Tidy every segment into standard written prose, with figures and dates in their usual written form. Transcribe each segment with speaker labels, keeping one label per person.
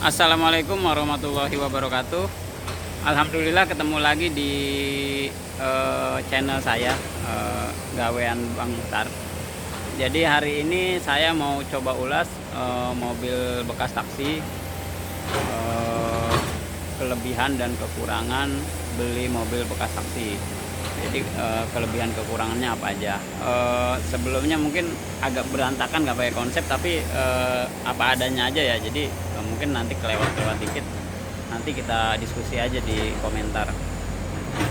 Speaker 1: Assalamualaikum warahmatullahi wabarakatuh. Alhamdulillah ketemu lagi di channel saya, Gawean Bang Muhtar. Jadi hari ini saya mau coba ulas mobil bekas taksi, kelebihan dan kekurangan beli mobil bekas taksi. Jadi kelebihan kekurangannya apa aja. Sebelumnya mungkin agak berantakan, nggak pakai konsep, tapi apa adanya aja ya. Jadi mungkin nanti kelewat dikit, nanti kita diskusi aja di komentar.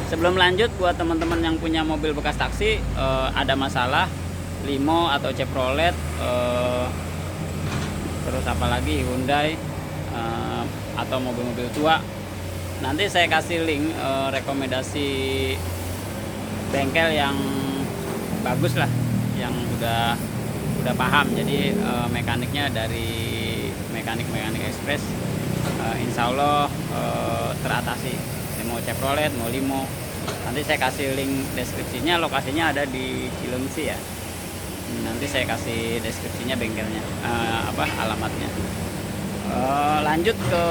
Speaker 1: Sebelum lanjut, buat teman-teman yang punya mobil bekas taksi, ada masalah Limo atau Chevrolet, terus apalagi Hyundai, atau mobil-mobil tua, nanti saya kasih link rekomendasi bengkel yang bagus lah, yang udah paham. Jadi mekaniknya dari mekanik ekspres, insya Allah teratasi. Mau Chevrolet, mau Limo, nanti saya kasih link deskripsinya. Lokasinya ada di Cilengsi ya. Nanti saya kasih deskripsinya bengkelnya, alamatnya. Lanjut ke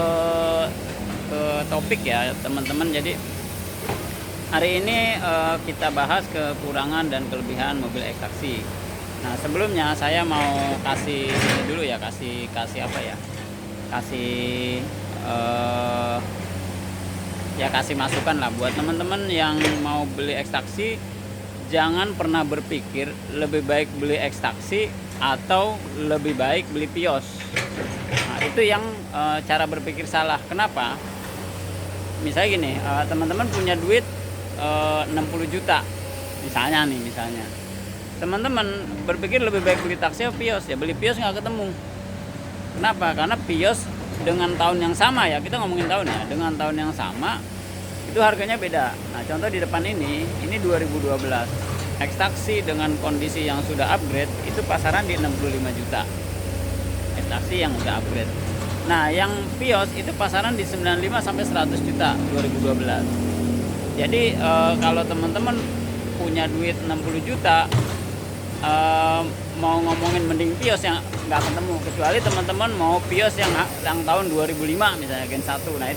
Speaker 1: topik ya teman-teman. Jadi hari ini kita bahas kekurangan dan kelebihan mobil taksi. Nah, sebelumnya saya mau kasih ini dulu ya, kasih apa ya? Kasih masukan lah buat teman-teman yang mau beli taksi. Jangan pernah berpikir lebih baik beli taksi atau lebih baik beli Vios. Nah, itu yang cara berpikir salah. Kenapa? Misalnya gini, teman-teman punya duit 60 juta misalnya. Teman-teman berpikir lebih baik beli taksi atau Vios, ya beli Vios nggak ketemu. Kenapa? Karena Vios dengan tahun yang sama ya, kita ngomongin tahun ya, dengan tahun yang sama itu harganya beda. Nah, contoh di depan ini 2012 taksi dengan kondisi yang sudah upgrade itu pasaran di 65 juta taksi yang udah upgrade. Nah, yang Vios itu pasaran di 95 sampai 100 juta 2012. Jadi kalau teman-teman punya duit 60 juta, mau ngomongin mending Vios yang nggak ketemu, kecuali teman-teman mau Vios yang tahun 2005 misalnya Gen 1. Nah,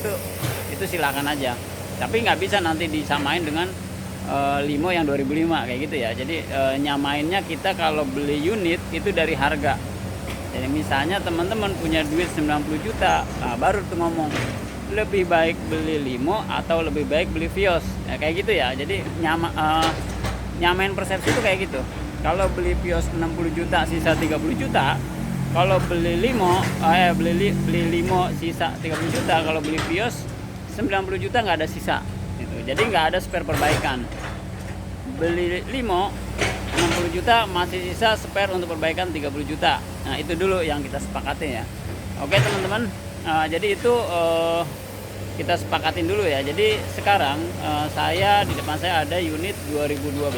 Speaker 1: itu silakan aja, tapi nggak bisa nanti disamain dengan Limo yang 2005 kayak gitu ya. Jadi nyamainnya kita kalau beli unit itu dari harga. Jadi misalnya teman-teman punya duit 90 juta, nah baru tuh ngomong lebih baik beli Limo atau lebih baik beli Vios ya, kayak gitu ya. Jadi nyamain persepsi itu kayak gitu. Kalau beli Vios 60 juta sisa 30 juta, kalau beli Limo beli Limo sisa 30 juta, kalau beli Vios 90 juta nggak ada sisa gitu. Jadi nggak ada spare perbaikan. Beli Limo 60 juta masih sisa spare untuk perbaikan 30 juta. Nah, itu dulu yang kita sepakati ya. Oke teman-teman, jadi itu kita sepakatin dulu ya. Jadi sekarang saya di depan saya ada unit 2012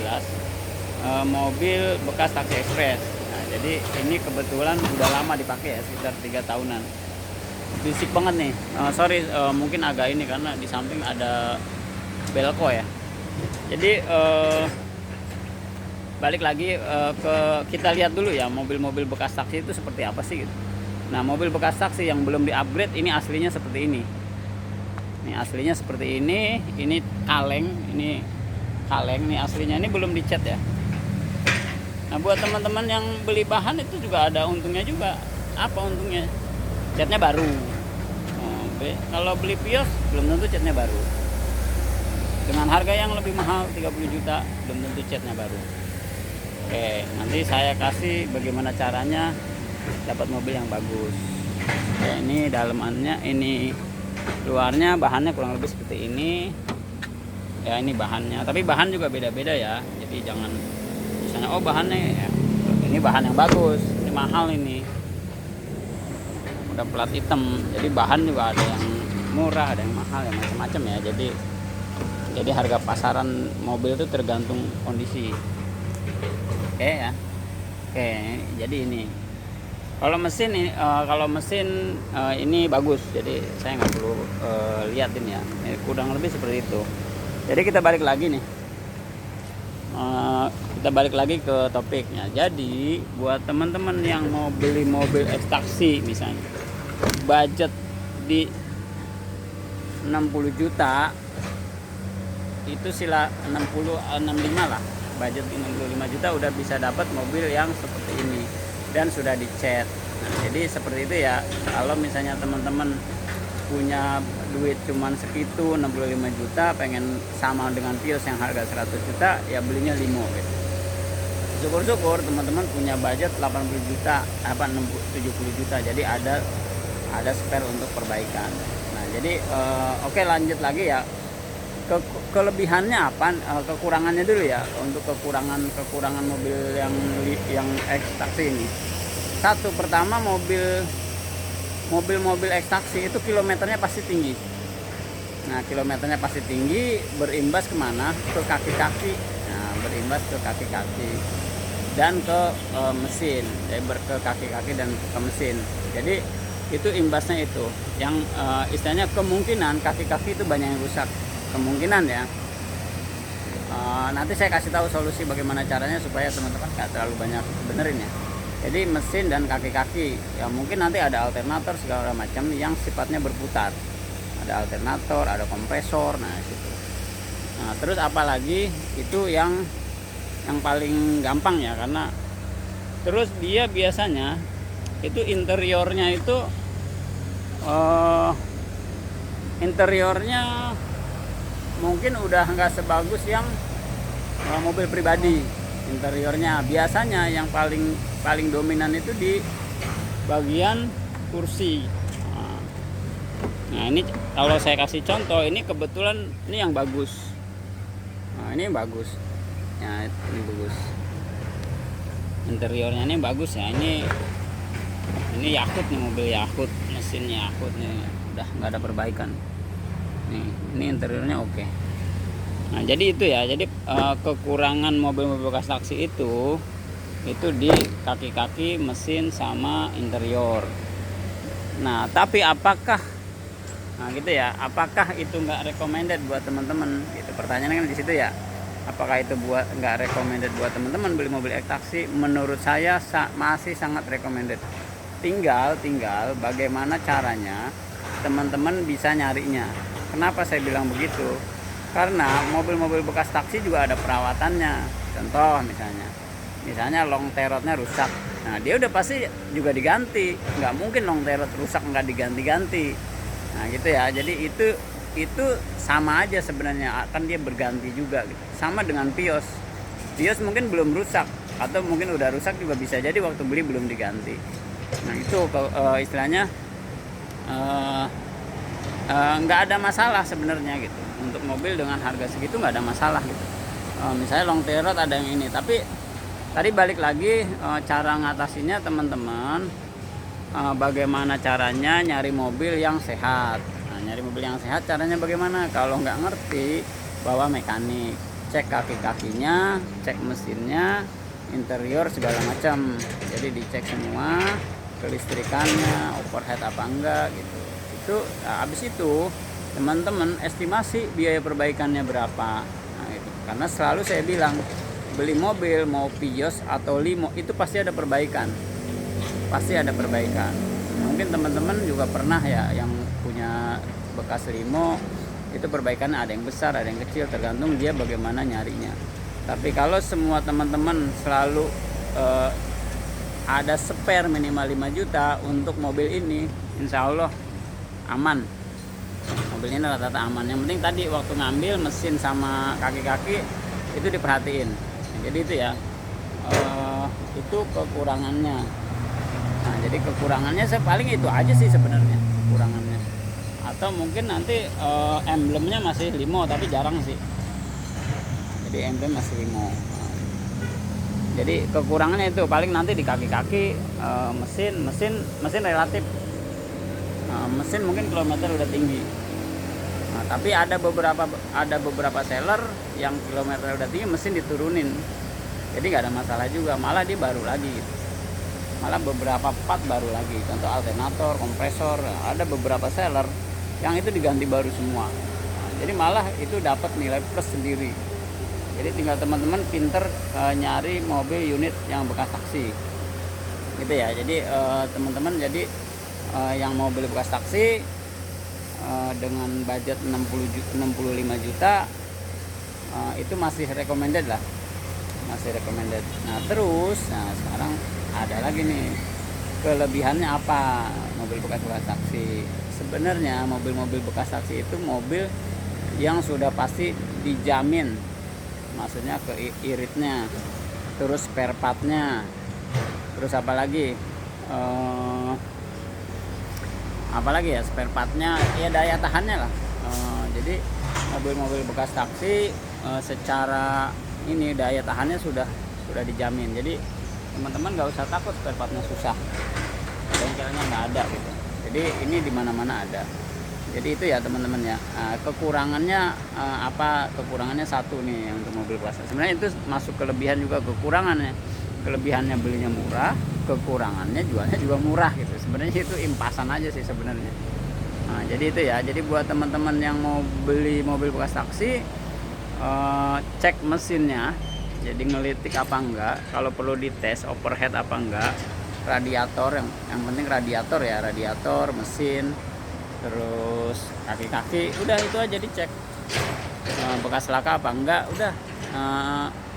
Speaker 1: mobil bekas taksi ekspres. Nah, jadi ini kebetulan udah lama dipakai ya, sekitar 3 tahunan. Berisik banget nih. Sorry, mungkin agak ini karena di samping ada belko ya. Jadi balik lagi ke kita lihat dulu ya, mobil-mobil bekas taksi itu seperti apa sih gitu. Nah, mobil bekas taksi yang belum di-upgrade ini aslinya seperti ini. Ini aslinya seperti ini. Ini kaleng, ini aslinya, ini belum dicat ya. Nah, buat teman-teman yang beli bahan itu juga ada untungnya juga. Apa untungnya? Catnya baru. Kalau beli Vios belum tentu catnya baru. Dengan harga yang lebih mahal 30 juta belum tentu catnya baru. Oke, nanti saya kasih bagaimana caranya dapat mobil yang bagus. Oke, ini dalamannya, ini luarnya, bahannya kurang lebih seperti ini. Ya, ini bahannya. Tapi bahan juga beda-beda ya. Jadi jangan misalnya bahannya ya, ini bahan yang bagus, ini mahal ini. Udah plat hitam. Jadi bahan juga ada yang murah, ada yang mahal, yang macam-macam ya. Jadi harga pasaran mobil itu tergantung kondisi. Oke ya. Oke, jadi ini. Kalau mesin ini bagus. Jadi saya nggak perlu liatin ya. Kurang lebih seperti itu. Jadi kita balik lagi nih. Kita balik lagi ke topiknya. Jadi buat teman-teman yang mau beli mobil taksi misalnya, budget di 60 juta itu sila 65 lah, budget 65 juta udah bisa dapat mobil yang seperti ini dan sudah dicat. Nah, jadi seperti itu ya. Kalau misalnya teman-teman punya duit cuman segitu 65 juta, pengen sama dengan Vios yang harga 100 juta, ya belinya limo gitu. Syukur-syukur teman-teman punya budget 80 juta, 70 juta, jadi ada spare untuk perbaikan. Nah, jadi oke, lanjut lagi ya. Kelebihannya apa? Kekurangannya dulu ya. Untuk kekurangan mobil yang X taksi ini. Satu, pertama mobil X taksi itu kilometernya pasti tinggi. Nah, kilometernya pasti tinggi, berimbas kemana? Ke kaki-kaki. Nah, berimbas ke kaki-kaki dan ke mesin. Ke kaki-kaki dan ke mesin. Jadi itu imbasnya itu. Yang istilahnya kemungkinan kaki-kaki itu banyak yang rusak. Kemungkinan ya. Nanti saya kasih tahu solusi bagaimana caranya supaya teman-teman nggak terlalu banyak benerin ya. Jadi mesin dan kaki-kaki ya, mungkin nanti ada alternator segala macam yang sifatnya berputar. Ada alternator, ada kompresor, nah situ. Nah, terus apalagi itu yang paling gampang ya, karena terus dia biasanya itu interiornya itu interiornya mungkin udah nggak sebagus yang mobil pribadi. Interiornya biasanya yang paling dominan itu di bagian kursi. Nah, ini kalau saya kasih contoh, ini kebetulan ini yang bagus. Nah, ini bagus ya, ini bagus, interiornya ini bagus ya. Ini Yakult nih, mobil Yakult, mesinnya Yakult nih, udah nggak ada perbaikan nih. Ini interiornya oke. Nah, jadi itu ya. Jadi kekurangan mobil-mobil bekas taksi itu di kaki-kaki, mesin, sama interior. Nah, tapi apakah gitu ya, apakah itu nggak recommended buat teman-teman? Gitu pertanyaannya kan di situ ya. Apakah itu nggak recommended buat teman-teman beli mobil taksi? Menurut saya masih sangat recommended. Tinggal bagaimana caranya teman-teman bisa nyarinya. Kenapa saya bilang begitu? Karena mobil-mobil bekas taksi juga ada perawatannya. Contoh misalnya long terotnya rusak. Nah, dia udah pasti juga diganti. Nggak mungkin long terot rusak nggak diganti-ganti. Nah, gitu ya. Jadi itu sama aja sebenarnya, akan dia berganti juga gitu. Sama dengan Vios mungkin belum rusak, atau mungkin udah rusak juga bisa jadi waktu beli belum diganti. Nah, itu istilahnya nggak ada masalah sebenarnya gitu. Untuk mobil dengan harga segitu nggak ada masalah gitu. Misalnya long terot ada yang ini, tapi tadi balik lagi cara ngatasinya teman-teman, bagaimana caranya nyari mobil yang sehat. Nah, nyari mobil yang sehat caranya bagaimana? Kalau nggak ngerti, bawa mekanik, cek kaki-kakinya, cek mesinnya, interior segala macam. Jadi dicek semua, kelistrikannya, overhead apa enggak gitu. Habis itu teman-teman estimasi biaya perbaikannya berapa. Nah, itu karena selalu saya bilang, beli mobil mau Vios atau limo itu pasti ada perbaikan, Mungkin teman-teman juga pernah ya yang punya bekas limo, itu perbaikannya ada yang besar, ada yang kecil, tergantung dia bagaimana nyarinya. Tapi kalau semua teman-teman selalu ada spare minimal 5 juta untuk mobil ini, insya Allah aman. Mobil ini rata-rata aman. Yang penting tadi waktu ngambil mesin sama kaki-kaki itu diperhatiin. Jadi itu ya, itu kekurangannya. Nah, jadi kekurangannya paling itu aja sih sebenarnya kekurangannya. Atau mungkin nanti emblemnya masih limo, tapi jarang sih. Jadi emblem masih limo. Jadi kekurangannya itu paling nanti di kaki-kaki, mesin relatif. Mesin mungkin kilometer udah tinggi. Nah, tapi ada beberapa seller yang kilometer udah tinggi, mesin diturunin. Jadi nggak ada masalah juga, malah dia baru lagi gitu. Malah beberapa part baru lagi. Contoh alternator, kompresor, ada beberapa seller yang itu diganti baru semua. Nah, jadi malah itu dapat nilai plus sendiri. Jadi tinggal teman-teman pinter nyari mobil unit yang bekas taksi. Gitu ya. Jadi teman-teman jadi yang mau beli bekas taksi dengan budget 65 juta itu masih recommended lah, masih recommended. Nah terus, sekarang ada lagi nih kelebihannya apa mobil bekas taksi. Sebenarnya mobil-mobil bekas taksi itu mobil yang sudah pasti dijamin, maksudnya ke iritnya, terus spare partnya, terus apalagi ya spare partnya, ya daya tahannya lah. Jadi mobil-mobil bekas taksi secara ini daya tahannya sudah dijamin. Jadi teman-teman nggak usah takut spare partnya susah, bengkelnya nggak ada gitu. Jadi ini di mana-mana ada. Jadi itu ya teman-teman ya. Kekurangannya apa? Kekurangannya satu nih untuk mobil bekas. Sebenarnya itu masuk kelebihan juga kekurangannya. Kelebihannya belinya murah, kekurangannya jualnya juga murah gitu. Sebenarnya itu impasan aja sih sebenarnya. Nah, jadi itu ya. Jadi buat teman-teman yang mau beli mobil bekas taksi, cek mesinnya. Jadi ngelitik apa enggak, kalau perlu dites overhead apa enggak, radiator yang penting radiator ya, radiator, mesin, terus kaki-kaki, udah itu aja dicek. Bekas laka apa enggak, udah.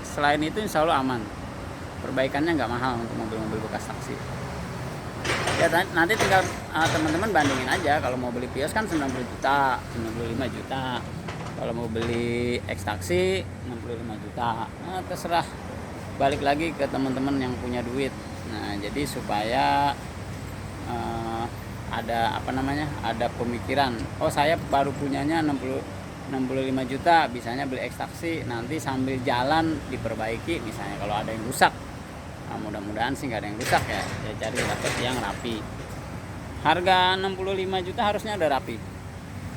Speaker 1: Selain itu insya Allah aman. Perbaikannya nggak mahal untuk mobil-mobil bekas taksi. Ya nanti tinggal teman-teman bandingin aja. Kalau mau beli Vios kan 90 juta, 95 juta. Kalau mau beli X taksi 65 juta. Nah, terserah. Balik lagi ke teman-teman yang punya duit. Nah, jadi supaya ada ada pemikiran. Oh, saya baru punyanya 65 juta, bisanya beli X taksi, nanti sambil jalan diperbaiki misalnya kalau ada yang rusak. Nah, mudah-mudahan sih nggak ada yang rusak ya. Ya cari dapat yang rapi. Harga 65 juta harusnya udah rapi.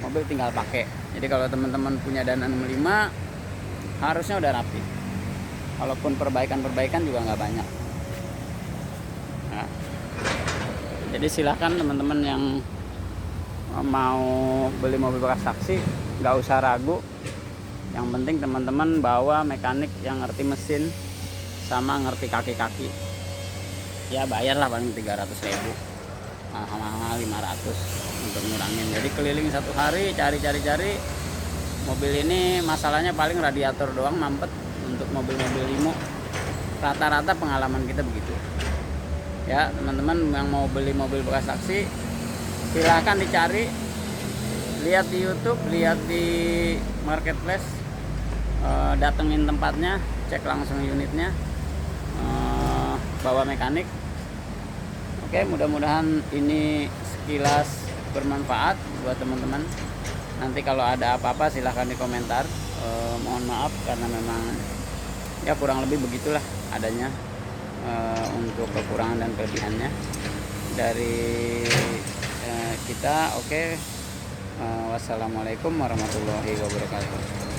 Speaker 1: Mobil tinggal pakai. Jadi kalau teman-teman punya dana 65 harusnya udah rapi. Walaupun perbaikan juga nggak banyak. Nah, jadi silahkan teman-teman yang mau beli mobil bekas taksi nggak usah ragu. Yang penting teman-teman bawa mekanik yang ngerti mesin sama ngerti kaki-kaki. Ya bayarlah paling 300.000, mahal 500 untuk ngurangin. Jadi keliling satu hari cari mobil ini, masalahnya paling radiator doang mampet untuk mobil-mobil limo. Rata-rata pengalaman kita begitu. Ya teman-teman yang mau beli mobil bekas taksi, silahkan dicari, lihat di YouTube, lihat di marketplace, datengin tempatnya, cek langsung unitnya, bawa mekanik. Oke, mudah-mudahan ini sekilas bermanfaat buat teman-teman. Nanti kalau ada apa-apa silahkan di komentar. Mohon maaf karena memang ya kurang lebih begitulah adanya untuk kekurangan dan kelebihannya dari kita. Oke, wassalamualaikum warahmatullahi wabarakatuh.